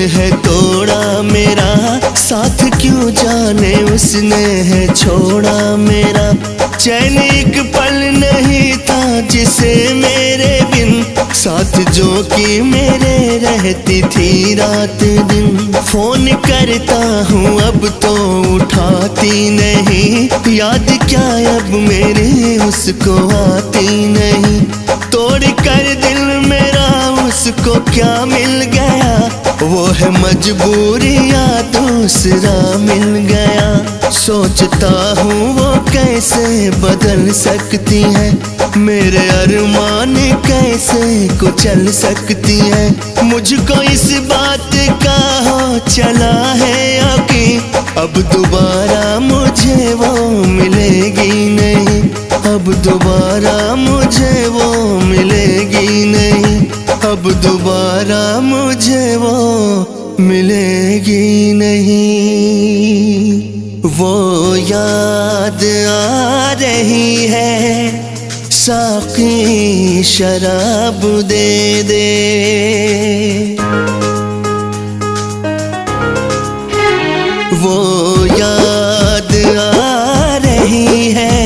है तोड़ा मेरा, साथ क्यों जाने उसने है छोड़ा मेरा। चैन एक पल नहीं था जिसे मेरे बिन, साथ जो कि मेरे रहती थी रात दिन। फोन करता हूँ अब तो उठाती नहीं, याद क्या अब मेरे उसको आती नहीं। तोड़ कर दिल मेरा उसको क्या मिल गया, वो है मजबूरी या दूसरा मिल गया। सोचता हूँ वो कैसे बदल सकती है, मेरे अरमान कैसे कुचल सकती है। मुझको इस बात का हो चला है यकीन, अब दोबारा मुझे वो मिलेगी नहीं। अब दोबारा मुझे वो मिलेगी नहीं, अब दोबारा मुझे वो मिलेगी नहीं। वो याद आ रही है, साकी शराब दे दे। वो याद आ रही है,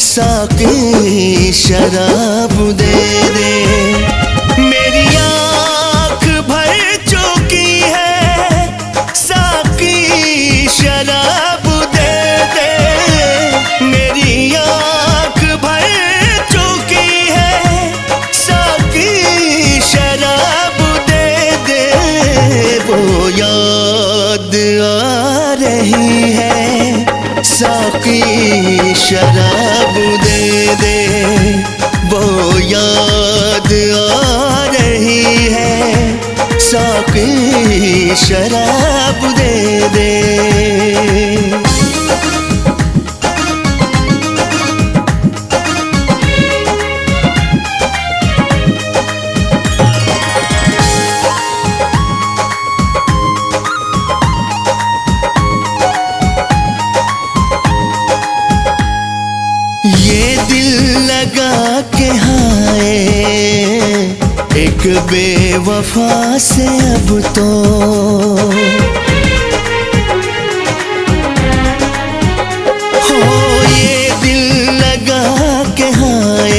साकी शराब दे दे। मेरी आँख भर चुकी है, साकी शराब दे दे। मेरी आँख भर चुकी है, साकी शराब दे दे। वो याद आ रही है, साकी शराब दे दे। वो याद आ रही है, साकी शराब दे दे। ये दिल लगा के हाय एक बेवफा से अब तो, हो ये दिल लगा के हाय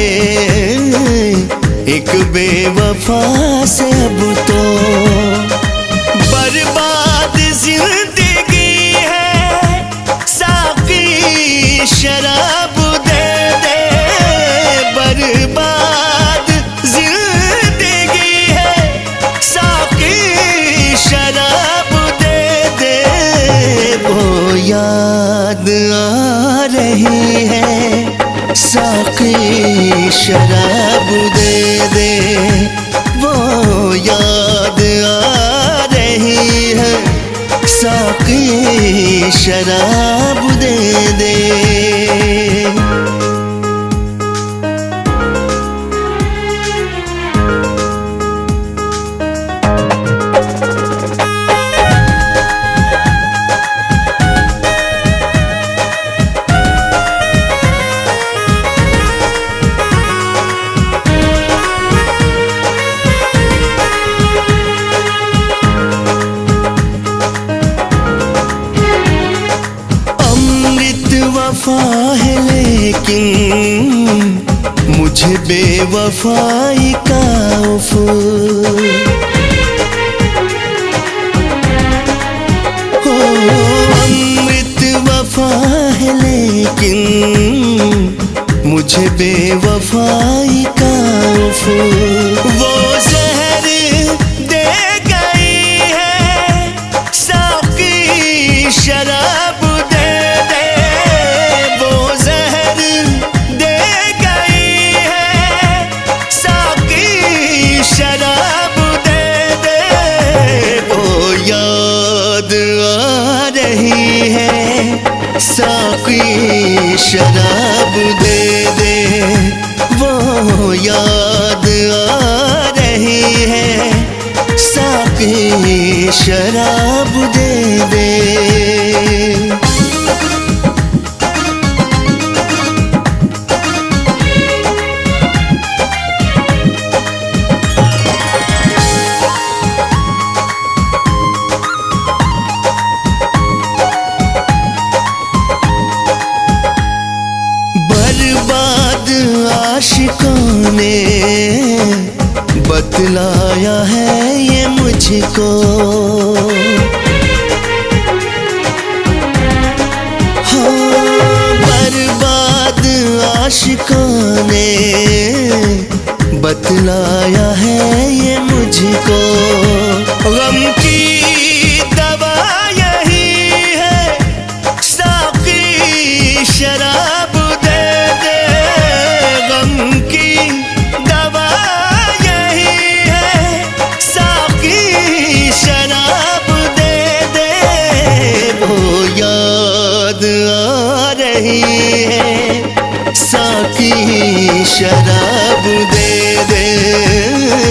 एक बेवफा से अब तो। बर्बाद जिंदगी है, साकी शराब बर्बाद जिंदगी है, साकी शराब दे दे। वो याद आ रही है, साकी शराब दे दे। वो याद आ रही है, साकी शराब दे दे। वफा है लेकिन मुझे बेवफाई का उफ। हो अमृत वफा है लेकिन मुझे बेवफाई का उफ। वो जहर दे गई है, साकी शराब दे दे। वो जहर दे गई है, साकी शराब दे दे। वो याद आ रही है, साकी शराब दे दे। वो याद आ रही है, साकी शराब दे दे। आशिकों ने बतलाया है ये मुझको। हाँ, बर्बाद आशिकों ने बतलाया है ये मुझको। गम की दवा यही है, साकी शराब दे दे। गम की दवा यही है, साकी शराब दे दे। वो याद आ रही है, साकी शराब दे दे।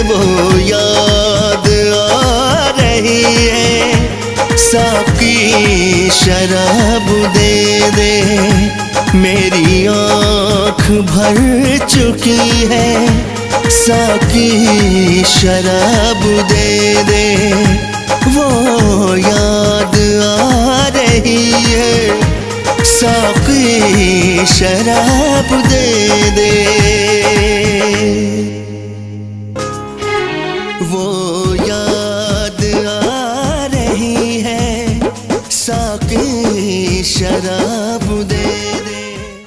वो याद आ रही है, साकी शराब दे दे। मेरी आँख भर चुकी है, साकी शराब दे दे। वो याद आ रही है, साकी शराब दे दे।